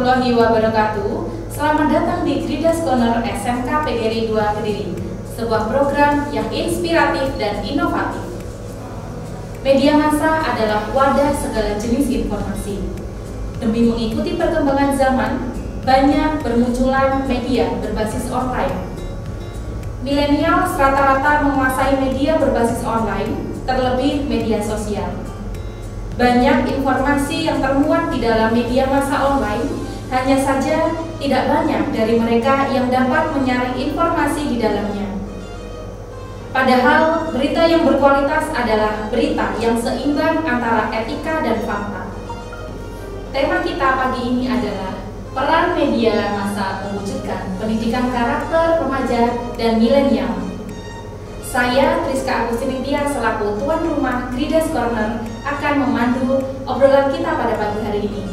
warahmatullahi wabarakatuh. Selamat datang di Gridas Corner SMK PGRI 2 Kediri, sebuah program yang inspiratif dan inovatif. Media massa adalah wadah segala jenis informasi. Demi mengikuti perkembangan zaman, banyak bermunculan media berbasis online. Milenial rata-rata menguasai media berbasis online, terlebih media sosial. Banyak informasi yang termuat di dalam media massa online, hanya saja tidak banyak dari mereka yang dapat menyaring informasi di dalamnya. Padahal berita yang berkualitas adalah berita yang seimbang antara etika dan fakta. Tema kita pagi ini adalah peran media massa mewujudkan pendidikan karakter remaja dan milenial. Saya, Triska Agustinitya, selaku tuan rumah Gridas Corner, akan memandu obrolan kita pada pagi hari ini.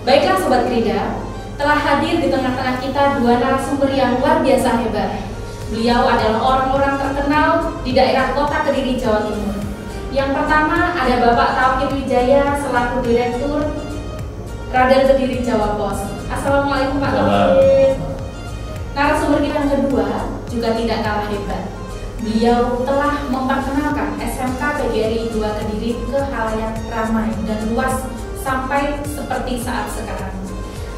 Baiklah Sobat Grida, telah hadir di tengah-tengah kita dua narasumber yang luar biasa hebat. Beliau adalah orang-orang terkenal di daerah kota Kediri, Jawa Timur. Yang pertama ada Bapak Tauhid Wijaya selaku Direktur Radar Kediri Jawa Pos. Assalamualaikum Pak Tauhid. Narasumber kita yang kedua juga tidak kalah hebat. Beliau telah memperkenalkan SMK PGRI 2 Kediri ke khalayak ramai dan luas sampai seperti saat sekarang.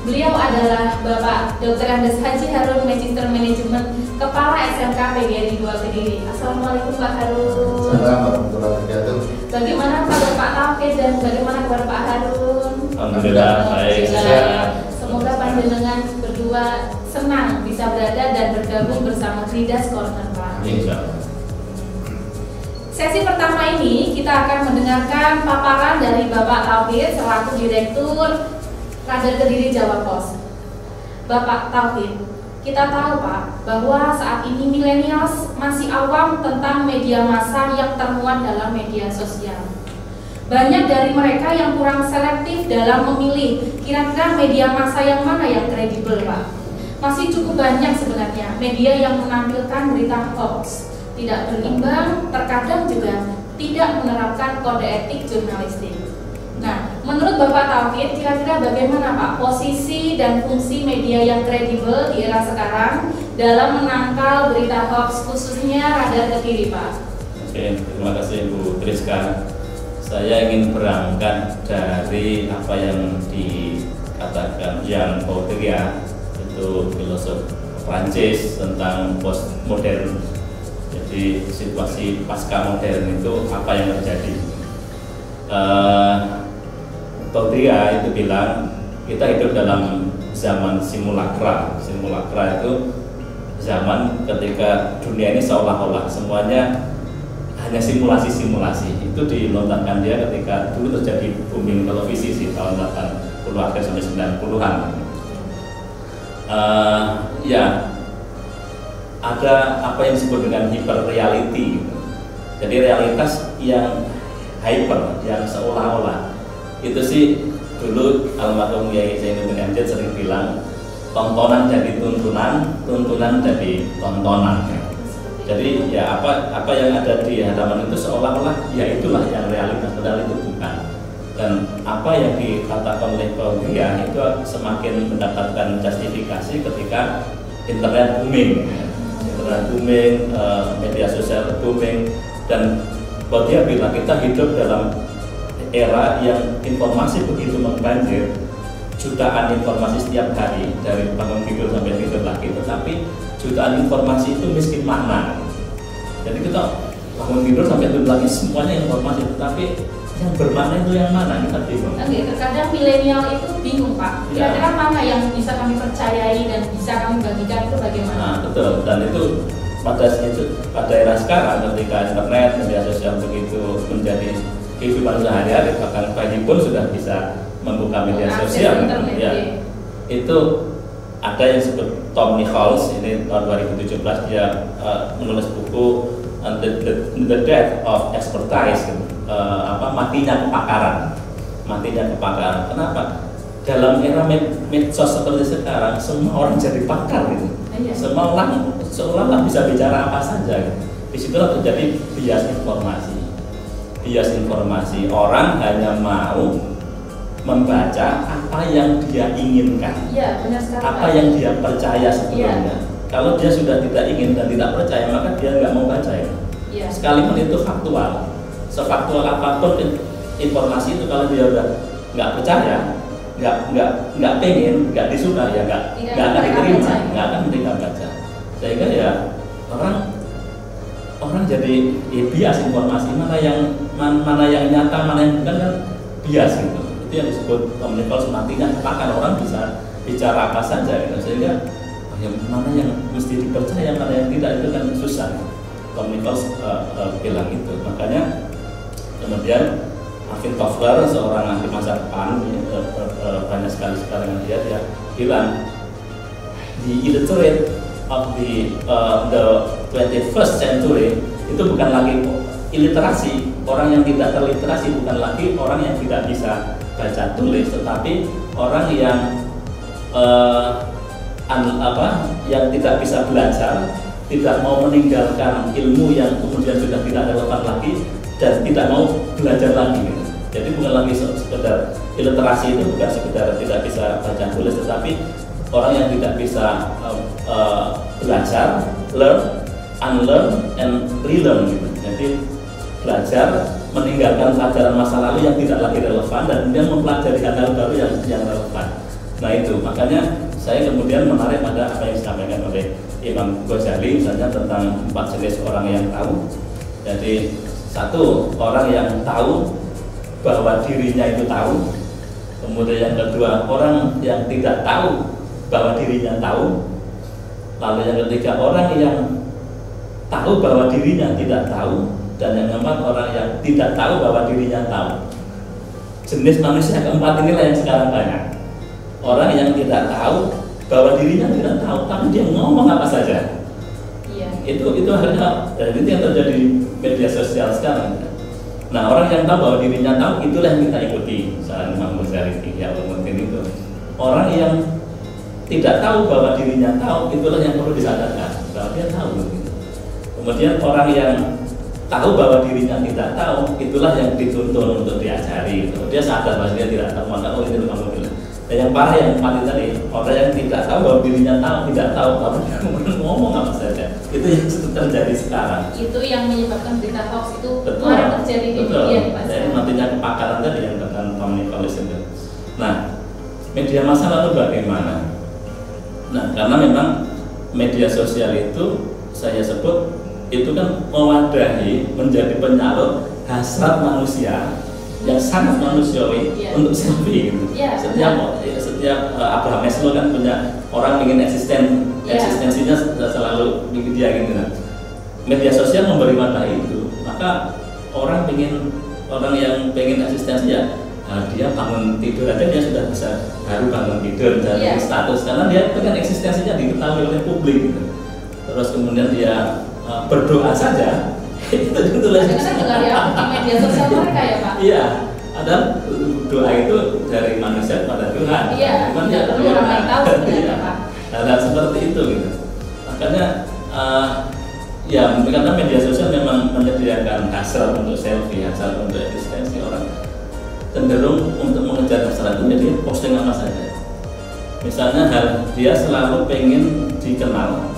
Beliau adalah Bapak Dr. Andes Haji Harun, Magister Manajemen, Kepala SMK PGRI 2 Kediri. Assalamualaikum Pak Harun. Assalamualaikum warahmatullahi wabarakatuh. Bagaimana kabar Pak Tauhid dan bagaimana kabar Pak Harun? Alhamdulillah baik. Semoga panjenengan berdua senang bisa berada dan bergabung bersama Gridas Corner Pak. Sesi pertama ini kita akan mendengarkan paparan dari Bapak Tauhid selaku Direktur Radar Kediri Jawa Pos. Bapak Tauhid, kita tahu Pak bahwa saat ini milenials masih awam tentang media massa yang termuat dalam media sosial. Banyak dari mereka yang kurang selektif dalam memilih kira-kira media massa yang mana yang kredibel Pak. Masih cukup banyak sebenarnya media yang menampilkan berita hoax, tidak berimbang, terkadang juga tidak menerapkan kode etik jurnalistik. Nah, menurut Bapak Tauhid, kira-kira bagaimana Pak posisi dan fungsi media yang kredibel di era sekarang dalam menangkal berita hoax khususnya Radar Kediri Pak? Oke, terima kasih Bu Triska. Saya ingin berangkat dari apa yang dikatakan Jean Baudrillard, itu filosof Prancis, tentang postmodern. Jadi situasi pasca modern itu apa yang terjadi. Baudrillard itu bilang kita hidup dalam zaman simulakra. Simulakra itu zaman ketika dunia ini seolah-olah semuanya hanya simulasi-simulasi. Itu dilontarkan dia ketika dulu terjadi booming televisi sih tahun 80 akhir sampai 90-an. Ya, ada apa yang disebut dengan hyper reality. Jadi realitas yang hyper, yang seolah-olah. Itu sih dulu almarhum Kiai Zainuddin Amjad sering bilang, tontonan jadi tuntunan, tuntunan jadi tontonan. Jadi ya apa yang ada di hadapan itu seolah-olah ya itulah yang realitas, padahal itu bukan. Dan apa yang dikatakan oleh Baudrillard itu semakin mendapatkan justifikasi ketika internet booming, media sosial booming, dan Baudrillard bilang kita hidup dalam era yang informasi begitu membanjir, jutaan informasi setiap hari dari bangun tidur sampai tidur lagi, tetapi jutaan informasi itu miskin makna. Jadi kita bangun tidur sampai tidur lagi semuanya informasi, tetapi yang bermakna itu yang mana kita bingung. Oke, terkadang milenial itu bingung Pak. Kira-kira mana yang bisa kami percayai dan bisa kami bagikan itu bagaimana? Nah betul, dan itu pada era sekarang ketika internet, media sosial begitu menjadi kehidupan sehari-hari, bahkan bayi pun sudah bisa membuka media sosial. Ya, itu ada yang disebut Tom Nichols, ini tahun 2017 dia menulis buku The Death of Expertise, matinya kepakaran. Kenapa? Dalam era medsos seperti sekarang, semua orang jadi pakar gitu. Semua orang seolah-olah bisa bicara apa saja. Gitu. Disitulah terjadi bias informasi. Orang hanya mau membaca apa yang dia inginkan, Iya, benar sekali. apa yang dia percaya sebelumnya. Kalau dia sudah tidak ingin dan tidak percaya, maka dia nggak mau baca ya. Iya. Sekalipun itu faktual, sefaktual apapun informasi itu, kalau dia udah nggak percaya, nggak pengen, nggak disuka, ya nggak akan diterima, nggak akan mereka baca. Sehingga ya orang jadi bias informasi, mana yang nyata, mana yang bukan, kan bias gitu. Itu yang disebut omnivores, artinya akan orang bisa bicara apa saja gitu. Sehingga yang mana yang mesti dipercaya, mana yang tidak, itu kan susah. Omnivores bilang itu. Makanya kemudian Alvin Toffler, seorang ahli masa depan, banyak sekali sekarang dia bilang the illiterate of the 21st century itu bukan lagi iliterasi, orang yang tidak terliterasi bukan lagi orang yang tidak bisa baca tulis, tetapi orang yang yang tidak bisa belajar, tidak mau meninggalkan ilmu yang kemudian sudah tidak relevan lagi, dan tidak mau belajar lagi gitu. Jadi bukan lagi sekedar iliterasi, itu bukan sekedar tidak bisa baca tulis, tetapi orang yang tidak bisa belajar, learn, unlearn, and relearn gitu. Jadi belajar, meninggalkan pelajaran masa lalu yang tidak lagi relevan, dan kemudian mempelajari hal-hal baru yang relevan. Nah itu, makanya saya kemudian menarik pada apa yang disampaikan oleh Imam Ghazali, misalnya tentang 4 jenis orang yang tahu. Jadi satu, orang yang tahu bahwa dirinya itu tahu. Kemudian yang kedua, orang yang tidak tahu bahwa dirinya tahu. Lalu yang ketiga, orang yang tahu bahwa dirinya tidak tahu. Dan yang keempat, orang yang tidak tahu bahwa dirinya tahu. Jenis manusia keempat inilah yang sekarang banyak. Orang yang tidak tahu bahwa dirinya tidak tahu, tapi dia ngomong apa saja. Iya. Itu hal-hal, dan itu yang terjadi di media sosial sekarang. Nah, orang yang tahu bahwa dirinya tahu, itulah yang kita ikuti. Misalnya Imam Ghazali, ya mungkin itu. Orang yang tidak tahu bahwa dirinya tahu, itulah yang perlu disadarkan bahwa dia tahu. Kemudian orang yang tahu bahwa dirinya tidak tahu, itulah yang dituntun untuk diajari. Dia sadar bahwa dia tidak tahu, maka itu kamu bilang. Dan yang parah, yang mati tadi, orang yang tidak tahu bahwa dirinya tahu, tidak tahu, kamu ngomong apa saja. Itu yang terjadi sekarang. Itu yang menyebabkan berita hoax itu kemarin terjadi di media. Jadi nantinya kepakaran tadi yang dengan omnivores itu. Nah, media massa lalu bagaimana? Nah, karena memang media sosial itu saya sebut itu kan mewadahi, menjadi penyalur hasrat manusia yang sangat manusiawi untuk selfie gitu. Setiap Abraham Maslow kan punya orang ingin eksistensinya selalu di dia gitu. Media sosial memberi wadah itu, maka orang yang pengen eksistensi ya, dia bangun tidur aja dia sudah bisa baru bangun tidur dari status, karena dia pengen eksistensinya diketahui oleh publik gitu. Terus kemudian dia berdoa saja. Itu juga di media sosial mereka ya Pak. Iya, ada doa itu dari manusia kepada Tuhan. Iya, tidak perlu orang lain tahu sebenarnya Pak. Nah, seperti itu gitu. Makanya ya karena media sosial memang menyediakan hasrat untuk selfie, hasrat untuk eksistensi, orang cenderung untuk mengejar hasrat itu jadi posting apa saja. Misalnya dia selalu pengen dikenal,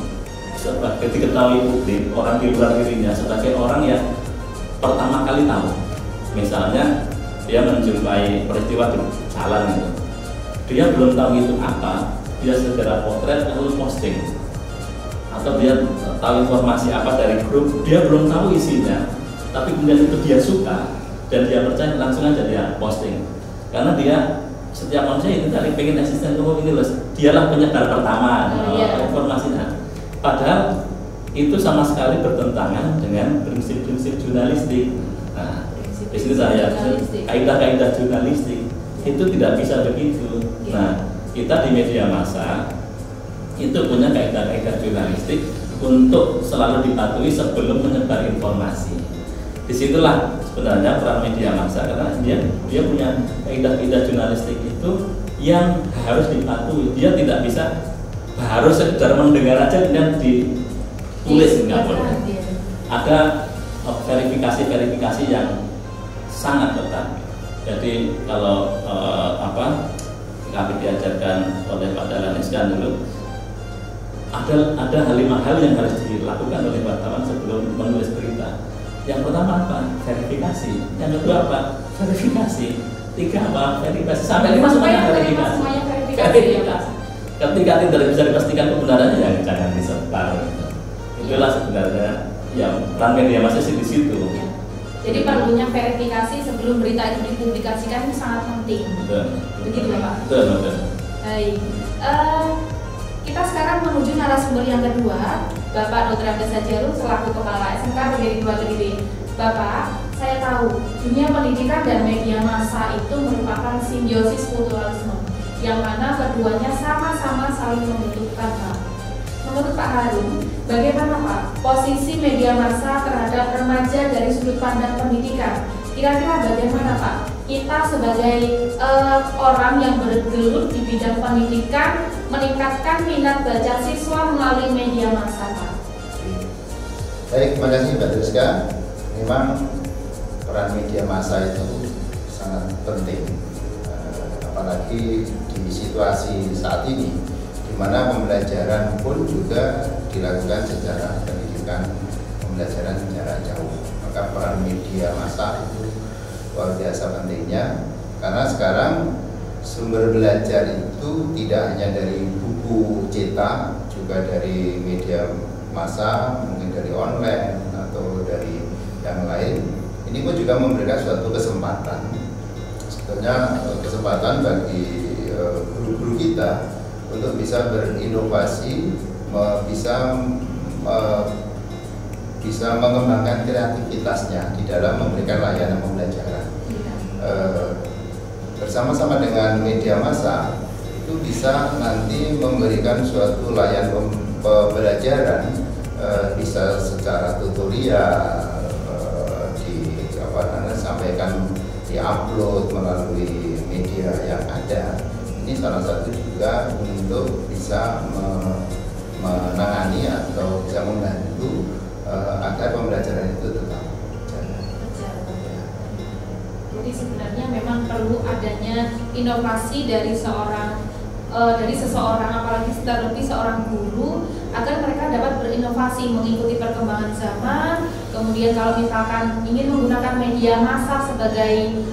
sebagai diketahui publik, orang di luar dirinya sebagai orang yang pertama kali tahu. Misalnya dia menjumpai peristiwa di jalan gitu, dia belum tahu itu apa, dia segera potret lalu posting. Atau dia tahu informasi apa dari grup, dia belum tahu isinya, tapi kemudian itu dia suka dan dia percaya, langsung aja dia posting. Karena dia, setiap manusia itu tadi pengen eksisten, ini loh, dialah penyebar pertama informasinya. Padahal itu sama sekali bertentangan dengan prinsip-prinsip jurnalistik. Nah, di sini saya kaidah-kaidah jurnalistik itu tidak bisa begitu. Nah, kita di media massa itu punya kaidah-kaidah jurnalistik untuk selalu dipatuhi sebelum menyebar informasi. Disitulah sebenarnya peran media massa, karena dia punya kaidah-kaidah jurnalistik itu yang harus dipatuhi. Dia tidak bisa harus sekedar mendengar aja dan ditulis, nggak boleh. Ada verifikasi yang sangat ketat. Jadi kalau kami diajarkan oleh Pak Dahlan Iskan dulu, ada 5 hal yang harus dilakukan oleh wartawan sebelum menulis berita. Yang pertama apa? Verifikasi. Yang kedua apa? Verifikasi. 3 apa? Verifikasi. Sampai 5 semuanya verifikasi. Ketika tidak bisa dipastikan kebenarannya, ya jangan disebar. Itulah sebenarnya yang peran media massa di situ. Ya. Jadi perlunya verifikasi sebelum berita itu dipublikasikan itu sangat penting. Betul. Begitu ya Pak? Betul. Baik. Kita sekarang menuju narasumber yang kedua, Bapak Dr. Abdes Sajaru selaku Kepala SMK Negeri 2 Kediri. Bapak, saya tahu dunia pendidikan dan media massa itu merupakan simbiosis mutualisme, yang mana keduanya sama-sama saling membutuhkan Pak. Menurut Pak Harun, bagaimana Pak posisi media massa terhadap remaja dari sudut pandang pendidikan? Kira-kira bagaimana Pak kita sebagai orang yang bergelut di bidang pendidikan meningkatkan minat baca siswa melalui media massa Pak? Baik, terima kasih Mbak Rizka. Memang peran media massa itu sangat penting, apalagi di situasi saat ini, di mana pembelajaran pun juga dilakukan secara pendidikan, pembelajaran secara jauh. Maka peran media massa itu luar biasa pentingnya, karena sekarang sumber belajar itu tidak hanya dari buku cetak, juga dari media massa, mungkin dari online atau dari yang lain. Ini pun juga memberikan suatu kesempatan, sebetulnya kesempatan bagi guru-guru kita untuk bisa berinovasi, bisa mengembangkan kreativitasnya di dalam memberikan layanan pembelajaran. Bersama-sama dengan media massa itu bisa nanti memberikan suatu layanan pembelajaran, bisa secara tutorial, sampaikan diupload melalui media yang ada. Ini salah satu juga untuk bisa menangani atau bisa membantu agar pembelajaran itu tetap berjalan. Jadi sebenarnya memang perlu adanya inovasi dari seseorang, apalagi terlebih seorang guru, agar mereka dapat berinovasi mengikuti perkembangan zaman. Kemudian kalau misalkan ingin menggunakan media massa sebagai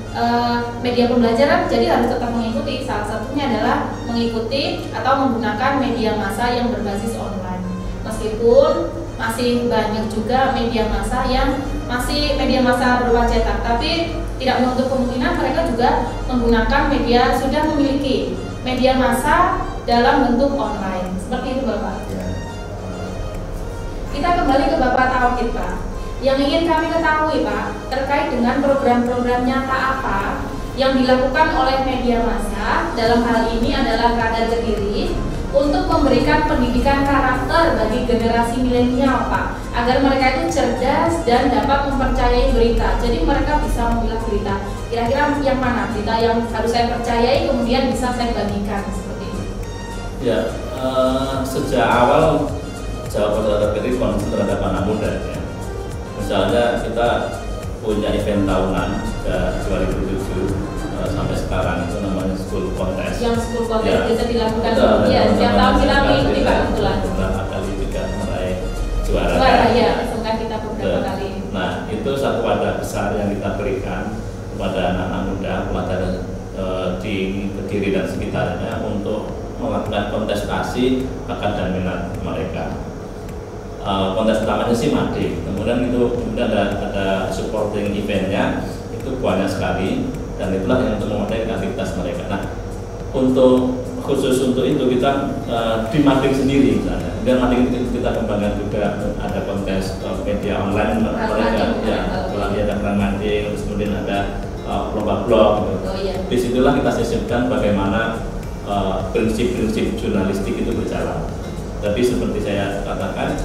media pembelajaran, jadi harus tetap mengikuti. Salah satunya adalah mengikuti atau menggunakan media massa yang berbasis online. Meskipun masih banyak juga media massa yang masih media massa berupa cetak, tapi tidak menutup kemungkinan mereka juga menggunakan media, sudah memiliki media massa dalam bentuk online. Seperti itu Bapak. Ya. Kita kembali ke Bapak Tauhid Pak. Yang ingin kami ketahui Pak, terkait dengan program-program nyata apa yang dilakukan oleh media massa, dalam hal ini adalah Radar Kediri, untuk memberikan pendidikan karakter bagi generasi milenial Pak, agar mereka itu cerdas dan dapat mempercayai berita. Jadi mereka bisa memilah berita. Kira-kira yang mana berita yang harus saya percayai kemudian bisa saya bagikan seperti ini? Ya, sejak awal Jawa Radar Kediri concern terhadap anak muda ya. Misalnya kita punya event tahunan sejak 2007 sampai sekarang, itu namanya School Contest. Yang School Contest ya, bisa dilakukan setiap tahun kita mengikuti Pak kebetulan. Beberapa kali juga meraih juara. Ya, semoga kita beberapa kali. Nah, itu satu wadah besar yang kita berikan kepada anak-anak muda pelajar di Kediri dan sekitarnya untuk melakukan kontestasi bakat dan minat mereka. Kontes utamanya sih Made, kemudian ada supporting eventnya, itu banyak sekali, dan itulah yang untuk memenuhi aktivitas mereka. Nah, khusus untuk itu kita di Mading sendiri misalnya, kemudian Mading itu kita kembangkan juga, ada kontes media online mereka, ada peran Mading, terus kemudian ada lomba blog. Gitu. Disitulah kita sisipkan bagaimana prinsip-prinsip jurnalistik itu berjalan. Tapi seperti saya katakan,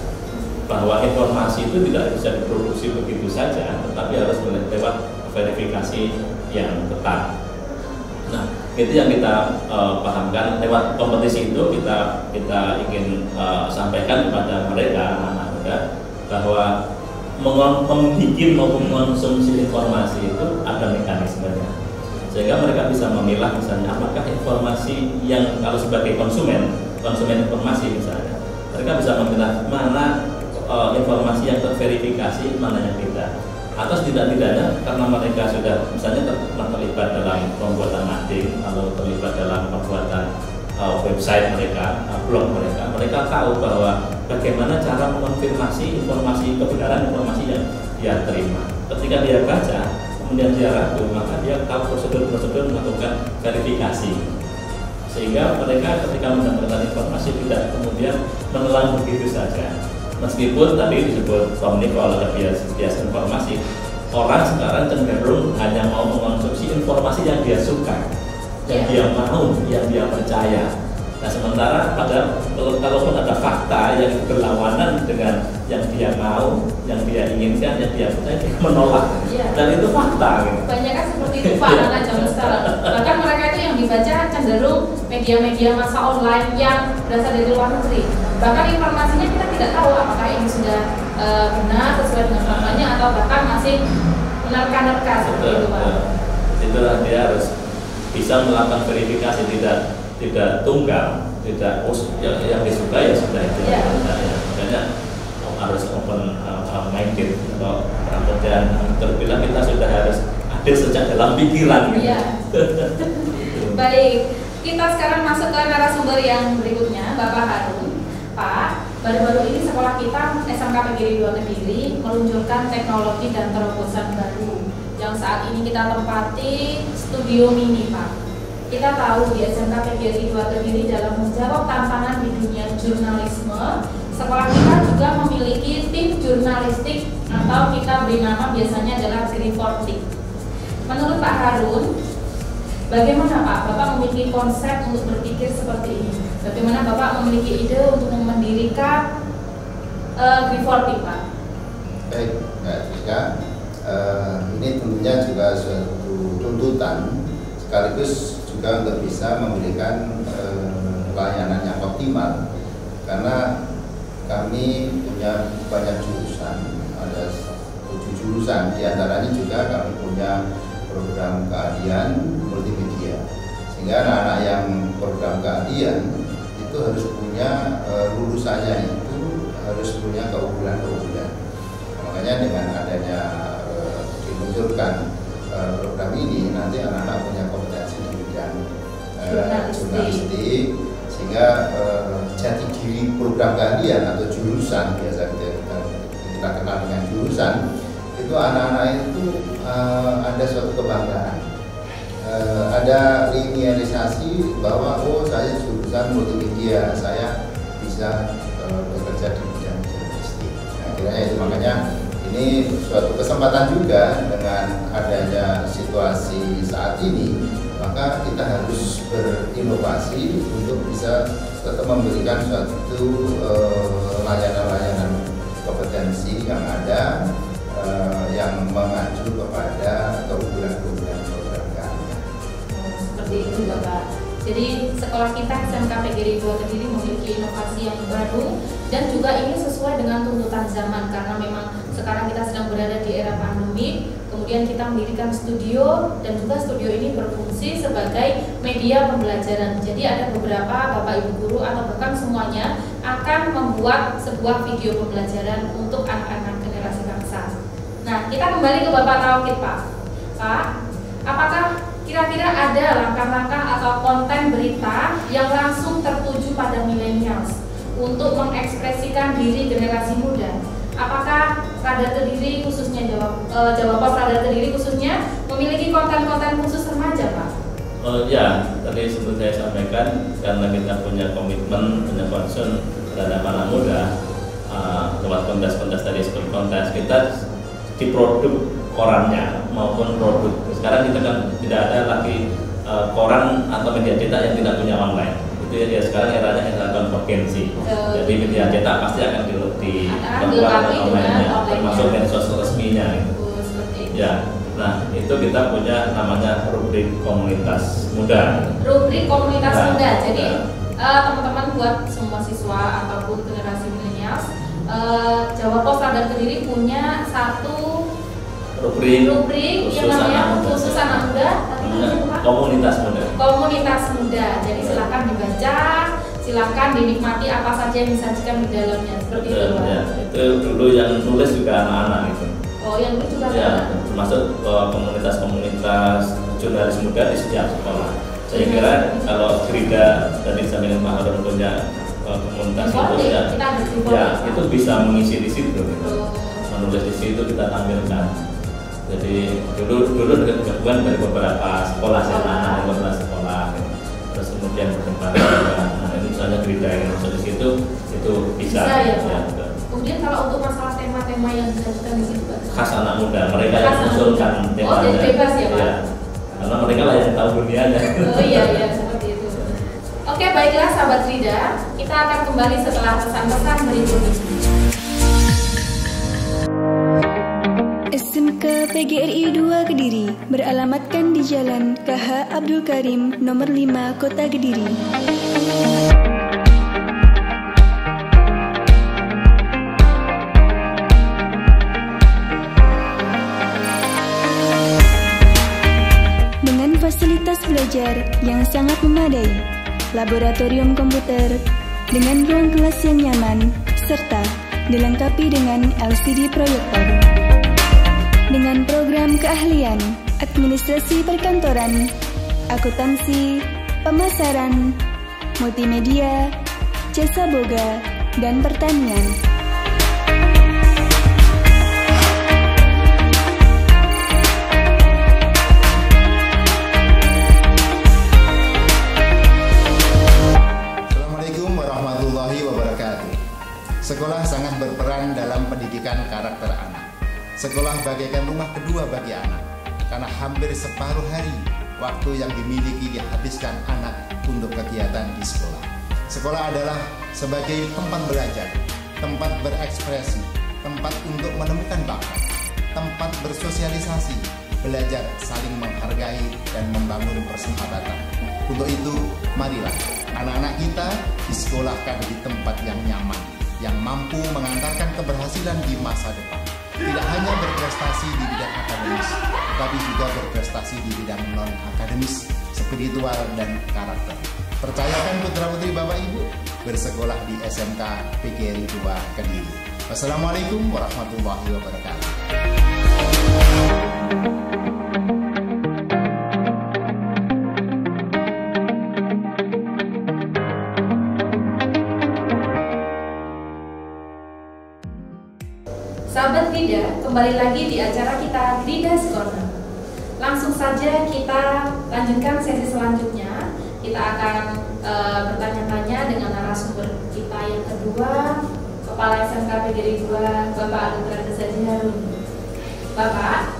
bahwa informasi itu tidak bisa diproduksi begitu saja, tetapi harus lewat verifikasi yang ketat. Nah, itu yang kita pahamkan lewat kompetisi itu. Kita ingin sampaikan kepada mereka, anak-anak muda, bahwa membuat maupun mengonsumsi informasi itu ada mekanismenya. sehingga mereka bisa memilah misalnya apakah informasi yang kalau sebagai konsumen informasi misalnya, mereka bisa memilah mana informasi yang terverifikasi, mana yang tidak, atau tidak-tidaknya karena mereka sudah misalnya terlibat dalam pembuatan mading atau terlibat dalam pembuatan website mereka, blog mereka tahu bahwa bagaimana cara mengonfirmasi informasi kebenaran informasi yang dia terima. Ketika dia baca, kemudian dia ragu, maka dia tahu prosedur-prosedur melakukan verifikasi. Sehingga mereka ketika mendapatkan informasi tidak kemudian menelan begitu saja. Meskipun tadi disebut omnivore atau bias informasi, orang sekarang cenderung hanya mau mengonsumsi informasi yang dia suka, yang dia mau, yang dia percaya. Nah sementara kalaupun ada fakta yang berlawanan dengan yang dia mau, yang dia inginkan, yang dia percaya, dia menolak. Dan itu fakta. Gitu. Banyak kan seperti itu Pak anak zaman sekarang. Bahkan mereka itu yang dibaca cenderung media-media massa online yang berasal dari luar negeri. Bahkan informasinya kita tidak tahu apakah ini sudah benar sesuai dengan faktanya atau bahkan masih menerka-nerka seperti itu Pak. Itulah dia harus bisa melakukan verifikasi, tidak tunggal, tidak yang disukai ya sudah itu. Makanya harus open minded atau kemudian terbilang kita sudah harus adil sejak dalam pikiran. Baik, kita sekarang masuk ke narasumber yang berikutnya, Bapak Harun. Pak, baru-baru ini sekolah kita SMK PGRI 2 Kediri meluncurkan teknologi dan terobosan baru yang saat ini kita tempati studio mini Pak. Kita tahu di SMK PGRI 2 Kediri dalam menjawab tantangan di dunia jurnalisme, sekolah kita juga memiliki tim jurnalistik atau kita beri nama biasanya adalah Grifortik. Menurut Pak Harun, bagaimana Pak Bapak memiliki konsep untuk berpikir seperti ini? Bagaimana Bapak memiliki ide untuk mendirikan Grifortik Pak? Baik, Mbak Tika, ini tentunya juga suatu tuntutan sekaligus juga untuk bisa memberikan layanan yang optimal, karena kami punya banyak jurusan, ada 7 jurusan, diantaranya juga kami punya program keahlian multimedia, sehingga anak-anak yang program keahlian itu harus punya lulusannya itu harus punya keunggulan-keunggulan. Makanya dengan adanya diluncurkan program ini, nanti anak-anak punya kompetensi di bidang jurnalistik, sehingga jati diri program keahlian atau jurusan, biasa kita kenal dengan jurusan, itu anak-anak itu ada suatu kebanggaan, ada linearisasi bahwa saya jurusan multimedia, saya bisa bekerja di bidang jurnalistik. Akhirnya itu makanya ini suatu kesempatan juga dengan adanya situasi saat ini, maka kita harus berinovasi untuk bisa tetap memberikan suatu layanan-layanan kompetensi yang ada yang mengacu kepada keunggulan-keunggulan program kami. Seperti itu Bapak. Jadi sekolah kita SMK PGRI 2 Kediri memiliki inovasi yang baru dan juga ini sesuai dengan tuntutan zaman, karena memang sekarang kita sedang berada di era pandemi. Kemudian kita mendirikan studio dan juga studio ini berfungsi sebagai media pembelajaran. Jadi ada beberapa Bapak Ibu guru atau bahkan semuanya akan membuat sebuah video pembelajaran untuk anak-anak generasi bangsa. Nah, kita kembali ke Bapak Tauhid Pak. Pak, apakah kira-kira ada langkah-langkah atau konten berita yang langsung tertuju pada millennials untuk mengekspresikan diri generasi muda? Apakah Radar Kediri khususnya Jawa Pos Radar Kediri khususnya memiliki konten-konten khusus remaja Pak? Ya, tadi seperti saya sampaikan, karena kita punya komitmen, punya concern terhadap anak muda, lewat kontes-kontes tadi seperti kontes kita di produk korannya maupun produk. Sekarang kita kan tidak ada lagi koran atau media cetak yang tidak punya online. Itu ya sekarang eranya era konvergensi. Jadi media cetak pasti akan dilakukan online, termasuk medsos resminya. Ya, nah itu kita punya namanya rubrik komunitas muda. Rubrik komunitas muda. Jadi teman-teman buat semua siswa ataupun generasi milenials, Jawa Pos Radar Kediri punya satu rubrik yang namanya khusus anak muda, komunitas muda. Komunitas muda. Jadi silakan dibaca, silakan dinikmati apa saja yang disajikan di dalamnya. Seperti itu. Ya, itu dulu yang nulis juga anak-anak itu. Oh, yang nulis juga ya, anak. termasuk komunitas-komunitas jurnalis muda di setiap sekolah. Saya kira kalau Grida dari Jaminan Pak Harun punya komunitas itu ya itu bisa mengisi di situ. Menulis di situ kita tampilkan. Jadi dulu gabungan dari beberapa sekolah anak beberapa sekolah, terus kemudian berkembang. Nah ini misalnya Grida yang masuk di situ itu bisa ya, ya. Kemudian kalau untuk masalah tema-tema yang disajikan di situ, khas anak muda, mereka yang mengusulkan temanya. Oh, jadi bebas ya, Pak? Ya, karena mereka lah yang tahu dunianya. Oh iya, seperti itu. Oke, baiklah sahabat Grida, kita akan kembali setelah pesan-pesan berikut ini. SMK PGRI 2 Kediri beralamatkan di Jalan KH Abdul Karim nomor 5 Kota Kediri. Dengan fasilitas belajar yang sangat memadai, laboratorium komputer dengan ruang kelas yang nyaman, serta dilengkapi dengan LCD proyektor. Dengan program keahlian, administrasi perkantoran, akuntansi, pemasaran, multimedia, jasa boga, dan pertanian. Assalamualaikum warahmatullahi wabarakatuh. Sekolah sangat berperan dalam pendidikan karakter anak. Sekolah bagaikan rumah kedua bagi anak, karena hampir separuh hari waktu yang dimiliki dihabiskan anak untuk kegiatan di sekolah. Sekolah adalah sebagai tempat belajar, tempat berekspresi, tempat untuk menemukan bakat, tempat bersosialisasi, belajar saling menghargai dan membangun persahabatan. Untuk itu, marilah anak-anak kita disekolahkan di tempat yang nyaman, yang mampu mengantarkan keberhasilan di masa depan. Tidak hanya berprestasi di bidang akademis, tetapi juga berprestasi di bidang non-akademis, spiritual, dan karakter. Percayakan putra-putri Bapak Ibu bersekolah di SMK PGRI 2 Kediri. Wassalamualaikum warahmatullahi wabarakatuh. Sahabat Grida, kembali lagi di acara kita Grida's Corner. Langsung saja kita lanjutkan sesi selanjutnya. Kita akan bertanya-tanya dengan narasumber kita yang kedua, Kepala SMK PGRI 2, Bapak Dr. Zaidi Harun. Bapak,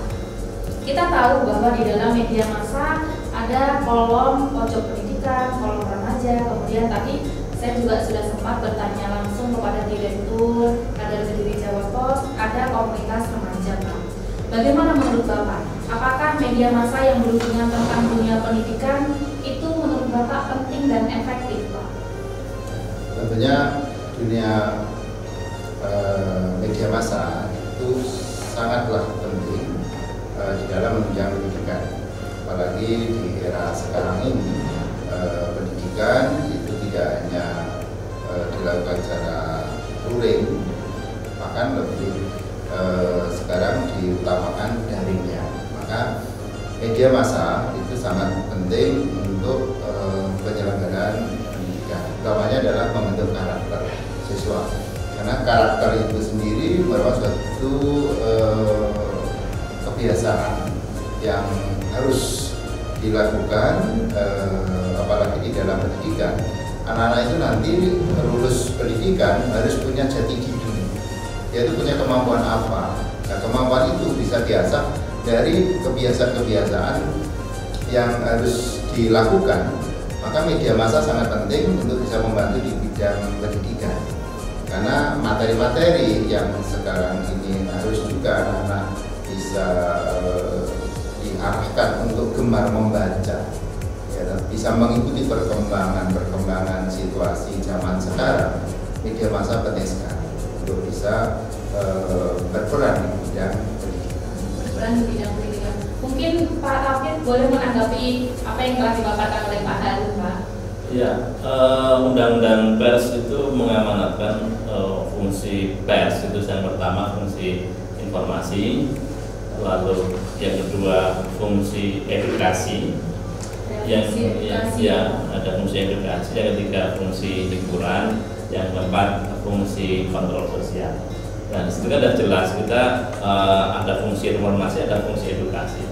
kita tahu bahwa di dalam media massa ada kolom pojok pendidikan, kolom remaja, kemudian tadi saya juga sudah sempat bertanya langsung kepada Direktur Kader Kediri Jawa Pos, ada komunitas remaja, Pak. Bagaimana menurut Bapak? Apakah media massa yang berhubungan tentang dunia pendidikan itu menurut Bapak penting dan efektif, Pak? Tentunya dunia media massa itu sangatlah penting di dalam menunjang pendidikan. Apalagi di era sekarang ini, pendidikan itu tidak hanya dilakukan secara luring, bahkan lebih sekarang diutamakan daringnya. Maka media massa itu sangat penting untuk penyelenggaraan pendidikan, utamanya adalah membentuk karakter siswa. Karena karakter itu sendiri merupakan suatu kebiasaan yang harus dilakukan, apalagi di dalam pendidikan. Anak-anak itu nanti lulus pendidikan harus punya jati diri, yaitu punya kemampuan apa. Nah, kemampuan itu bisa diasah dari kebiasaan-kebiasaan yang harus dilakukan. Maka media massa sangat penting untuk bisa membantu di bidang pendidikan, karena materi-materi yang sekarang ini harus juga anak-anak bisa diarahkan untuk gemar membaca, ya, bisa mengikuti perkembangan situasi zaman sekarang. Media massa penting sekali untuk bisa berperan di bidang pendidikan. Berarti berkelanjutan di bidang pendidikan. Mungkin Pak Taufik boleh menanggapi apa yang telah dipaparkan oleh Pak Harun, Pak? Ya, Undang-Undang Pers itu mengamanatkan fungsi pers itu yang pertama fungsi informasi, lalu yang kedua fungsi edukasi, ada fungsi edukasi, yang ketiga fungsi hiburan, yang keempat fungsi kontrol sosial. Nah, di situ kan sudah jelas kita ada fungsi informasi, ada fungsi edukasi,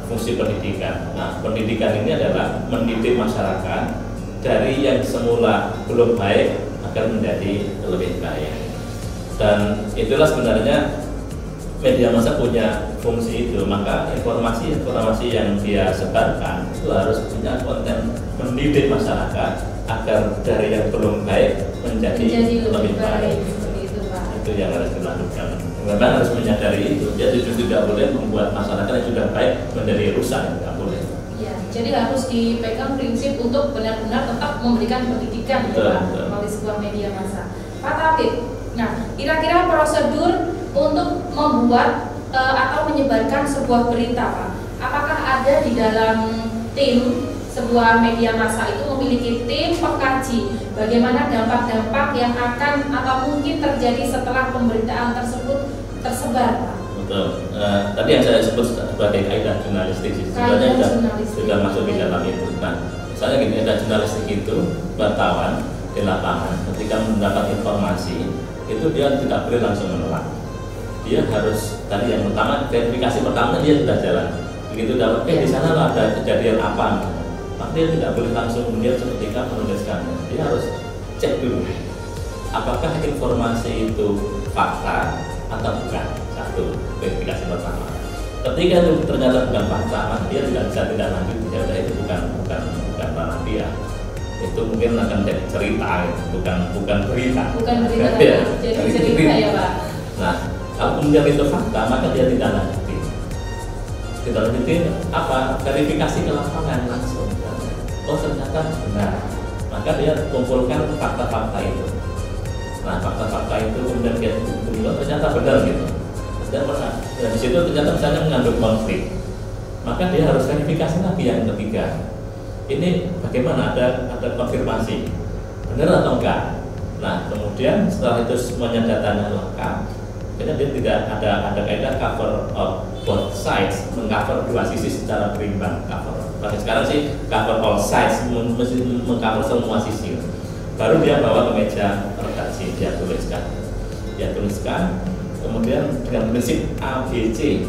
fungsi pendidikan. Nah, pendidikan ini adalah mendidik masyarakat dari yang semula belum baik agar menjadi lebih baik. Dan itulah sebenarnya media massa punya fungsi itu. Maka informasi yang dia sebarkan itu harus punya konten mendidik masyarakat agar dari yang belum baik menjadi lebih baik. Itu yang harus dilakukan. Memang harus menyadari itu. Jadi tidak boleh membuat masyarakat yang sudah baik menjadi rusak, tidak boleh. Ya, jadi harus dipegang prinsip untuk benar-benar tetap memberikan pendidikan melalui sebuah media massa. Pak Taufik, nah kira-kira prosedur untuk membuat atau menyebarkan sebuah berita, Pak, apakah ada di dalam tim sebuah media massa itu memiliki tim pengkaji bagaimana dampak-dampak yang akan atau mungkin terjadi setelah pemberitaan tersebut tersebar, Pak? Betul. Tadi yang saya sebut sebagai kaidah jurnalistik sebenarnya sudah masuk di dalam itu. Nah, misalnya gini, ada jurnalistik itu wartawan di lapangan ketika mendapat informasi itu dia tidak boleh langsung menolak. Dia harus tadi yang pertama verifikasi pertama dia sudah jalan. Begitu dapat di sana ada kejadian apa, maka dia tidak boleh langsung kemudian seketika menuliskannya. Dia harus cek dulu apakah informasi itu fakta atau bukan. Satu, verifikasi pertama. Ketika itu ternyata bukan fakta, maka dia tidak bisa tindak lanjut. Ya itu bukan ranah dia. Itu mungkin akan jadi cerita, bukan berita. Bukan berita, ya, jadi cerita ya, Pak. Nah, kalau kemudian itu fakta, maka dia tidak lanjuti. Tidak lanjuti apa? Verifikasi ke lapangan langsung. Oh ternyata benar. Maka dia kumpulkan fakta-fakta itu. Nah, fakta-fakta itu kemudian dia kumpulkan ternyata benar gitu. Dan di situ ternyata misalnya mengandung konflik, maka dia harus verifikasi lagi yang ketiga. Ini bagaimana ada konfirmasi benar atau enggak. Nah kemudian setelah itu semuanya datanya lengkap, jadi dia tidak ada kaidah cover of both sides, mengcover dua sisi secara berimbang. Cover. Sekarang sih cover all sides, mengcover semua sisi. Baru dia bawa ke meja redaksi, dia tuliskan. Kemudian dengan prinsip ABC,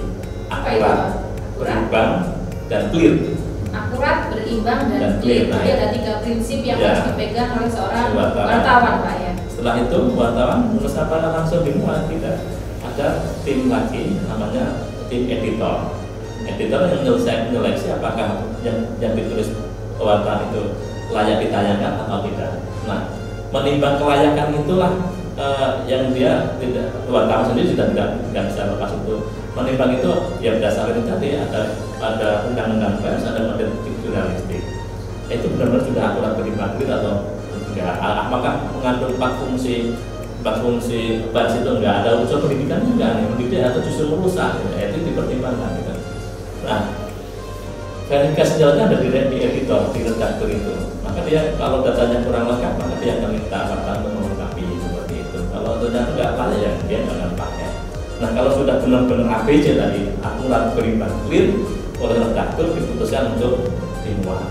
akurat, berimbang, dan clear. Akurat, berimbang, dan clear. Jadi ada 3 prinsip yang harus dipegang oleh seorang wartawan, Pak ya. Setelah itu wartawan menulis apa langsung dimuat, tidak ada tim lagi namanya tim editor. Editor yang menyeleksi apakah yang ditulis wartawan itu layak ditayangkan atau tidak. Nah, menimbang kelayakan itulah yang dia tidak, wartawan sendiri sudah tidak bisa lepas itu. Menimbang itu ya berdasarkan tadi ada undang-undang pers, ada model jurnalistik. Itu benar-benar sudah akurat berimbang atau enggak? Apakah mengandung 4 fungsi pers itu enggak? Ada unsur pendidikan juga nih, mendidik atau justru merusak? Itu dipertimbangkan. Gitu. Nah, verifikasi jalannya ada di editor, di redaktur itu. Maka dia kalau datanya kurang lengkap, maka dia akan minta untuk melengkapi seperti itu. Kalau ternyata enggak layak, ya dia jangan pakai. Nah, kalau sudah benar-benar ABC tadi, akurat berimbang clear, oleh redaktur diputuskan untuk dimuat.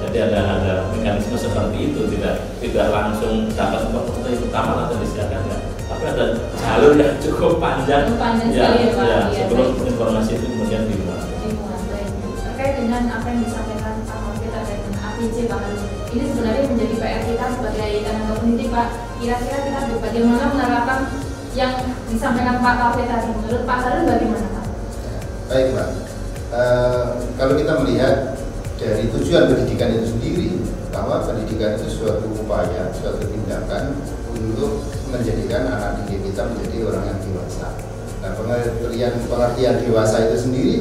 Jadi ada mekanisme seperti itu, tidak langsung dapat informasi pertama langsung disiarkan, ya. Tapi ada jalur yang cukup panjang, sebelum informasi itu kemudian dimuat. Terkait dengan apa yang disampaikan Pak Taufik terkait dengan ABC, Pak Harun, ini sebenarnya menjadi PR kita sebagai tenaga pendidik, Pak. Kira-kira kita bagaimana menerapkan yang disampaikan Pak Taufik tadi? Menurut Pak Harun bagaimana, Pak? Baik, Pak. Kalau kita melihat dari tujuan pendidikan itu sendiri, bahwa pendidikan itu suatu upaya, suatu tindakan untuk menjadikan anak didik kita menjadi orang yang dewasa. Nah, pengertian dewasa itu sendiri,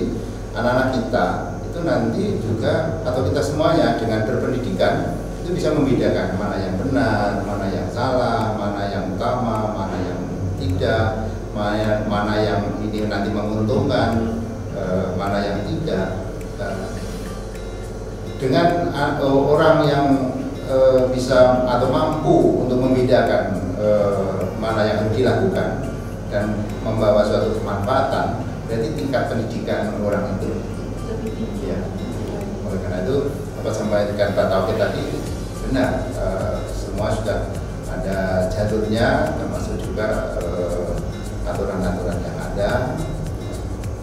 anak-anak kita itu nanti juga, atau kita semuanya dengan berpendidikan itu bisa membedakan mana yang benar, mana yang salah, mana yang utama, mana yang tidak. mana yang ini nanti menguntungkan, mana yang tidak. Dengan orang yang bisa atau mampu untuk membedakan mana yang harus dilakukan dan membawa suatu kemanfaatan, berarti tingkat pendidikan orang itu lebih tinggi. Ya. Oleh karena itu, apa sampaikan Pak Taufik tadi benar, semua sudah ada jalurnya, termasuk juga aturan-aturan yang ada.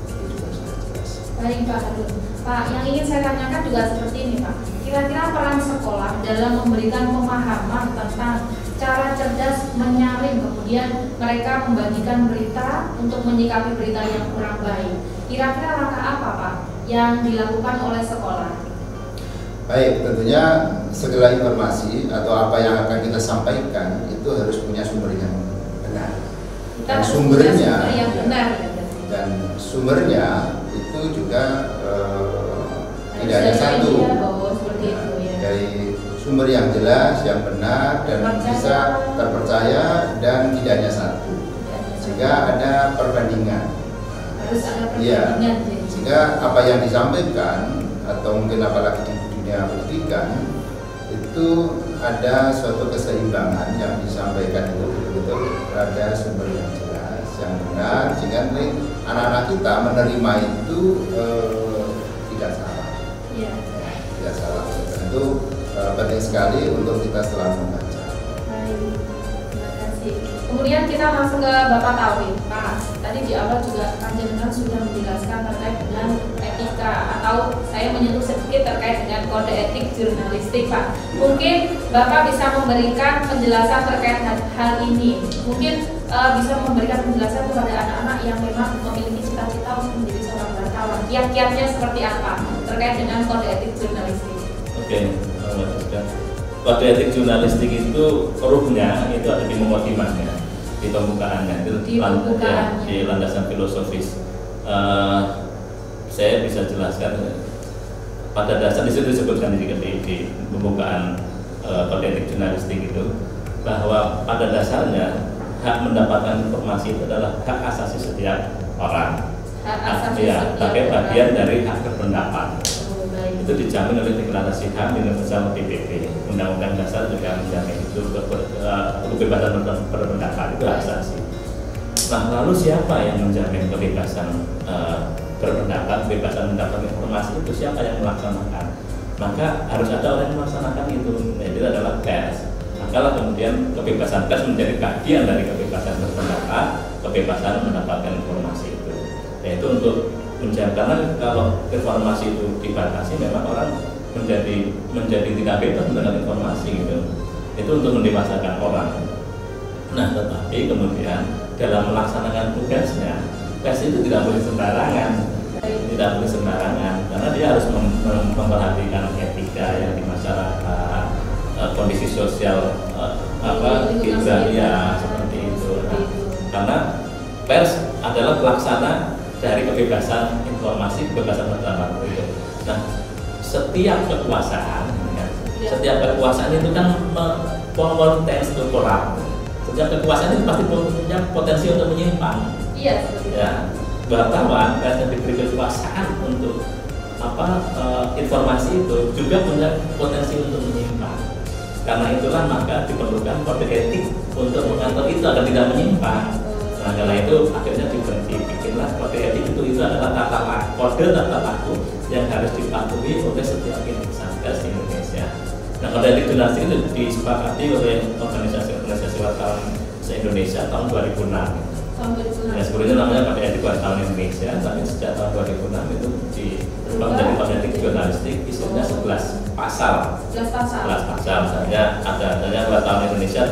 Itu juga sudah jelas. Baik Pak Harun. Pak, yang ingin saya tanyakan juga seperti ini Pak. Kira-kira peran sekolah dalam memberikan pemahaman tentang cara cerdas menyaring, kemudian mereka membagikan berita untuk menyikapi berita yang kurang baik. Kira-kira langkah apa Pak yang dilakukan oleh sekolah? Baik, tentunya segala informasi atau apa yang akan kita sampaikan itu harus punya sumber yang benar. Dan sumbernya yang benar, dan sumbernya itu juga tidak ada satu. Dari sumber yang jelas, yang benar dan bisa terpercaya dan tidak hanya satu. Sehingga ada perbandingan. Harus ada perbandingan. Sehingga apa yang disampaikan atau mungkin apalagi di dunia pendidikan itu ada suatu keseimbangan yang disampaikan itu betul-betul ada sumber yang jelas, yang benar, sehingga anak-anak kita menerima itu tidak salah. Ya. Tidak salah. Itu penting sekali untuk kita selalu membaca. Baik, terima kasih. Kemudian kita langsung ke Bapak Taufik. Pak, tadi di awal juga Panjenengan sudah menjelaskan terkait dengan etika, atau saya menyentuh sedikit terkait dengan kode etik jurnalistik, Pak. Mungkin Bapak bisa memberikan penjelasan terkait hal ini. Mungkin bisa memberikan penjelasan kepada anak-anak yang memang memiliki cita-cita untuk menjadi seorang wartawan. Kiat-kiatnya seperti apa terkait dengan kode etik jurnalistik? Oke, kode etik jurnalistik itu ruhnya itu ada di mukadimahnya, di pembukaannya, itu di landasan filosofis. Saya bisa jelaskan pada dasar di situ disebutkan di pembukaan kode etik jurnalistik itu bahwa pada dasarnya hak mendapatkan informasi itu adalah hak asasi setiap orang. Hak asasi ya, sebagai bagian dari hak berpendapat. Itu dijamin oleh Deklarasi HAM Universal PBB. Undang-Undang Dasar juga menjamin itu kebebasan berpendapat, itu hak asasi. Nah, lalu siapa yang menjamin kebebasan berpendapat, kebebasan mendapat informasi itu? Siapa yang melaksanakan? Maka harus ada orang yang melaksanakan itu. Nah, itu adalah pers. Maka kemudian kebebasan pers menjadi bagian dari kebebasan berpendapat, kebebasan mendapatkan informasi itu. Yaitu untuk menjaga, karena kalau informasi itu dibatasi, memang orang menjadi tidak bebas mendengar informasi gitu. Itu untuk mendewasakan orang. Nah, tetapi kemudian dalam melaksanakan tugasnya, pers itu tidak boleh sembarangan, karena dia harus memperhatikan etika yang di masyarakat, kondisi sosial kita ya seperti itu. Nah, karena pers adalah pelaksana dari kebebasan informasi, kebebasan berpendapat itu. Nah, setiap kekuasaan itu kan tends to corrupt. Setiap kekuasaan itu pasti punya potensi untuk menyimpang. Iya, seperti itu. Ya, wartawan yang diberi kekuasaan untuk informasi itu juga punya potensi untuk menyimpang. Karena itulah maka diperlukan kode etik untuk mengatur itu agar tidak menyimpang. Nah, karena itu akhirnya dibikinlah kode etik itu adalah kode tata laku yang harus dipatuhi oleh setiap insan pers di Indonesia. Nah, kode etik jurnalistik itu disepakati oleh organisasi wartawan se-Indonesia tahun 2006. Ya, sebelumnya namanya kode etik wartawan Indonesia, tapi sejak tahun 2006 itu menjadi kode etik jurnalistik, isinya 11 pasal. 11 pasal. Misalnya adanya wartawan Indonesia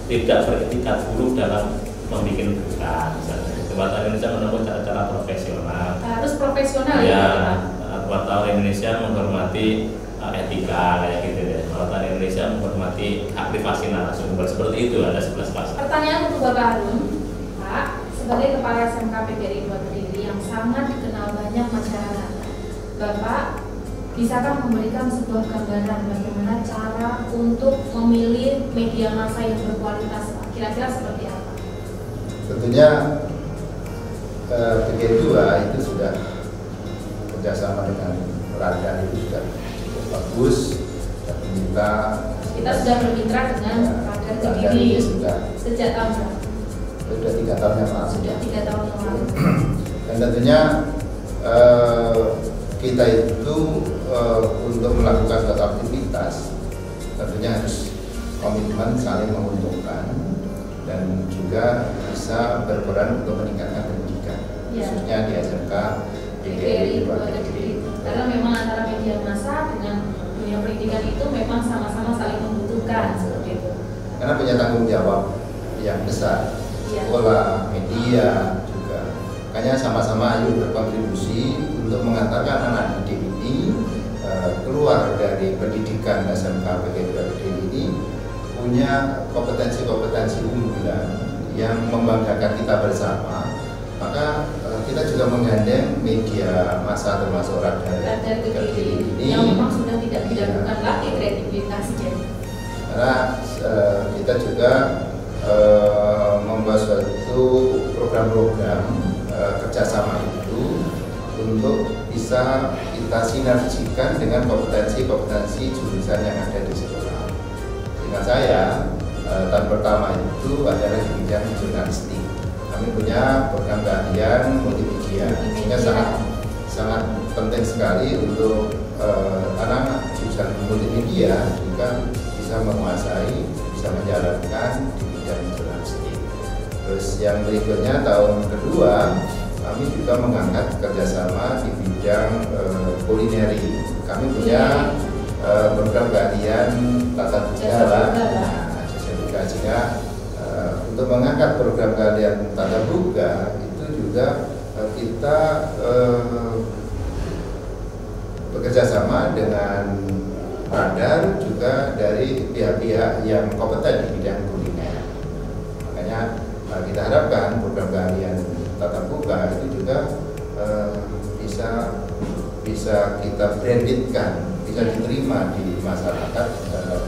tidak beretikat buruk dalam membuat berita. Misalnya, wartawan Indonesia menempuh cara-cara profesional. Harus profesional ya. Wartawan Indonesia menghormati etika kayak gitu ya. Wartawan Indonesia menghormati hak privasi narasumber, seperti itu, ada 11 pasal. Pertanyaan untuk Bapak Harun, Pak, sebagai Kepala SMK PGRI 2 Kediri yang sangat dikenal banyak masyarakat, Bapak bisakah memberikan sebuah gambaran bagaimana cara untuk memilih media massa yang berkualitas? Kira-kira seperti apa? Tentunya bagian 2 itu sudah kerjasama dengan Radar itu sudah cukup bagus, dan kita sudah bermitra dengan Radar Kediri sejak tahun berapa? Sudah 3 tahun yang lalu. Sudah 3 tahun yang lalu. Dan tentunya kita itu untuk melakukan suatu aktivitas tentunya harus komitmen saling menguntungkan dan juga bisa berperan untuk meningkatkan pendidikan, khususnya di SMK PGRI Kediri. Karena memang antara media massa dengan dunia pendidikan itu memang sama-sama saling membutuhkan seperti itu. Karena punya tanggung jawab yang besar, sekolah, media juga. Makanya sama-sama ayo berkontribusi untuk mengantarkan anak didik ini keluar dari pendidikan SMK PGRI Kediri ini punya kompetensi-kompetensi unggulan yang membanggakan kita bersama. Maka kita juga menggandeng media massa termasuk Radar Kediri ini yang memang sudah tidak dilakukan lagi kreativitasnya. Karena kita juga membuat suatu program-program kerjasama itu untuk bisa kita sinergikan dengan kompetensi-kompetensi jurusan yang ada di sekolah. Seingat saya, tahun pertama itu adalah di bidang jurnalistik. Kami punya program keahlian multimedia, sehingga sangat penting sekali untuk anak-anak jurusan multimedia juga bisa menguasai, bisa menjalankan di bidang jurnalistik. Terus yang berikutnya tahun kedua kami juga mengangkat kerjasama di bidang kulineri. Kami punya program keahlian tata buka, sehingga untuk mengangkat program keahlian tata buka itu juga kita bekerja sama dengan Radar juga dari pihak-pihak yang kompeten di bidang kuliner. Makanya kita harapkan program keahlian tata buka itu juga bisa kita brandedkan, bisa diterima di masyarakat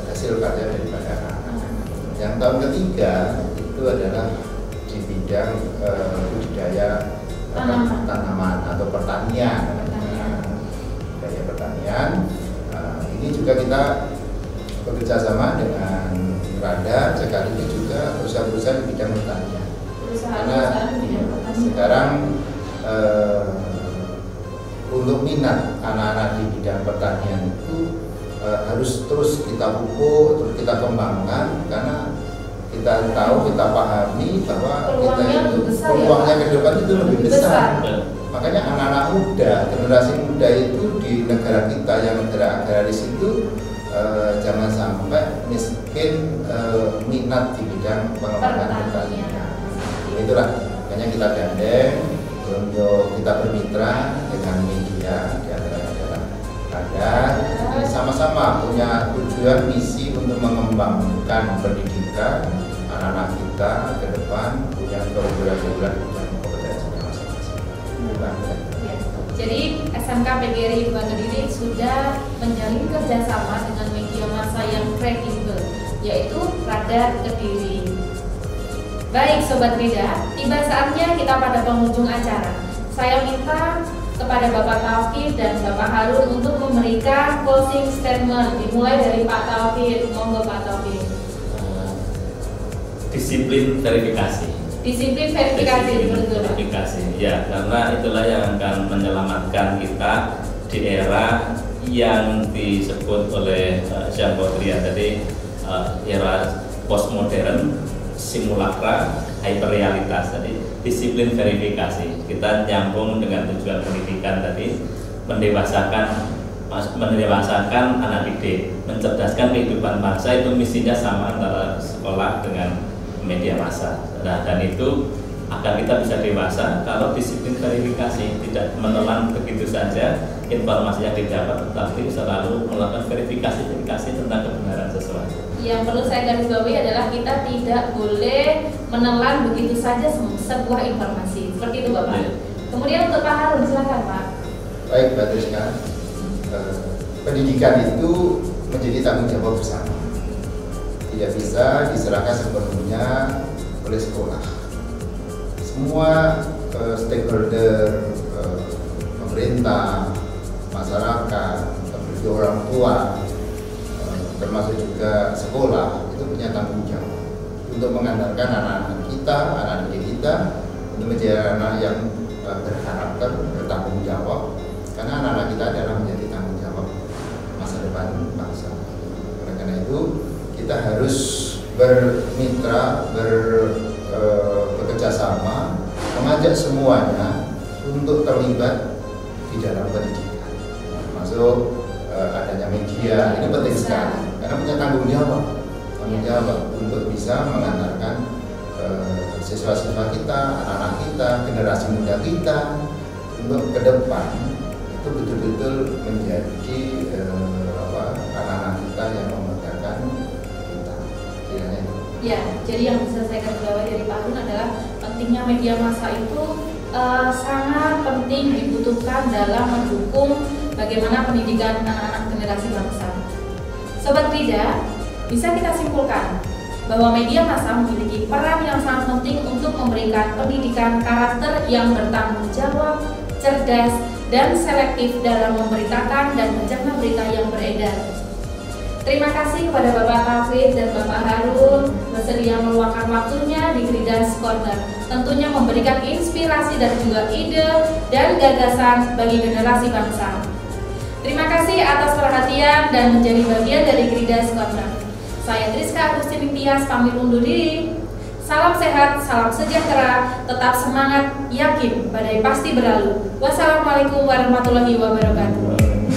hasil karya daripada anak-anak. Yang tahun ketiga itu adalah di bidang budidaya tanaman atau pertanian. Budidaya pertanian. Ini juga kita bekerja sama dengan Radar, sekaligus juga perusahaan-perusahaan di bidang pertanian. Karena sekarang untuk minat anak-anak di bidang pertanian itu harus terus kita pupuk, terus kita kembangkan, karena kita tahu, kita pahami bahwa kita itu peluangnya ke depan itu lebih besar. Makanya anak-anak muda, generasi muda itu di negara kita yang negara agraris itu jangan sampai miskin minat di bidang pengembangan pertanian. Itulah makanya kita gandeng untuk kita bermitra dengan media, di antaranya adalah Radar. Sama-sama punya tujuan misi untuk mengembangkan pendidikan anak-anak kita ke depan, punya keunggulan-keunggulan dan kompetensinya masing-masing. Jadi SMK PGRI Kediri sudah menjalin kerjasama dengan media massa yang kredibel, yaitu Radar Kediri. Baik Sobat Rida, tiba saatnya kita pada penghujung acara. Saya minta kepada Bapak Tauhid dan Bapak Harun untuk memberikan closing statement, dimulai dari Pak Tauhid. Monggo Pak Tauhid. Disiplin verifikasi. Disiplin verifikasi, betul. Verifikasi, ya, karena itulah yang akan menyelamatkan kita di era yang disebut oleh Jean Baudrillard tadi, era postmodern, simulakra, hyperrealitas. Tadi disiplin verifikasi. Kita nyambung dengan tujuan pendidikan tadi, mendewasakan anak didik, mencerdaskan kehidupan bangsa. Itu misinya sama antara sekolah dengan media massa. Nah, dan itu akan kita bisa dewasa kalau disiplin verifikasi, tidak menelan begitu saja informasi yang didapat, tetapi selalu melakukan verifikasi tentang kebenaran sesuatu. Yang perlu saya garis bawahi adalah kita tidak boleh menelan begitu saja sebuah informasi. Seperti itu Bapak. Ya. Kemudian untuk Pak Harun, silakan Pak. Baik Mbak Triska, pendidikan itu menjadi tanggung jawab bersama. Tidak bisa diserahkan sepenuhnya oleh sekolah. Semua stakeholder, pemerintah, masyarakat, termasuk orang tua, termasuk juga sekolah, itu punya tanggung jawab untuk mengandalkan anak-anak kita, anak didik kita, untuk menjadi anak yang berkarakter, bertanggung jawab, karena anak-anak kita adalah menjadi tanggung jawab masa depan bangsa. Oleh karena itu kita harus bermitra, bekerja sama, mengajak semuanya untuk terlibat di dalam pendidikan, termasuk adanya media. Ini penting sekali karena punya tanggung jawab untuk bisa mengantarkan siswa-siswa kita, anak-anak kita, generasi muda kita untuk ke depan itu betul-betul menjadi anak-anak kita yang memegangkan kita. Ya, jadi yang bisa saya garis dari Pak Harun adalah pentingnya media massa itu sangat penting dibutuhkan dalam mendukung bagaimana pendidikan anak-anak generasi bangsa. Sobat Krida, bisa kita simpulkan bahwa media massa memiliki peran yang sangat penting untuk memberikan pendidikan karakter yang bertanggung jawab, cerdas, dan selektif dalam memberitakan dan mencerna berita yang beredar. Terima kasih kepada Bapak Taufik dan Bapak Harun bersedia meluangkan waktunya di Kridas Corner, tentunya memberikan inspirasi dan juga ide dan gagasan bagi generasi bangsa. Terima kasih atas perhatian dan menjadi bagian dari Kridas Corner. Saya Triska Agustin Tias pamit undur diri. Salam sehat, salam sejahtera, tetap semangat, yakin badai pasti berlalu. Wassalamualaikum warahmatullahi wabarakatuh.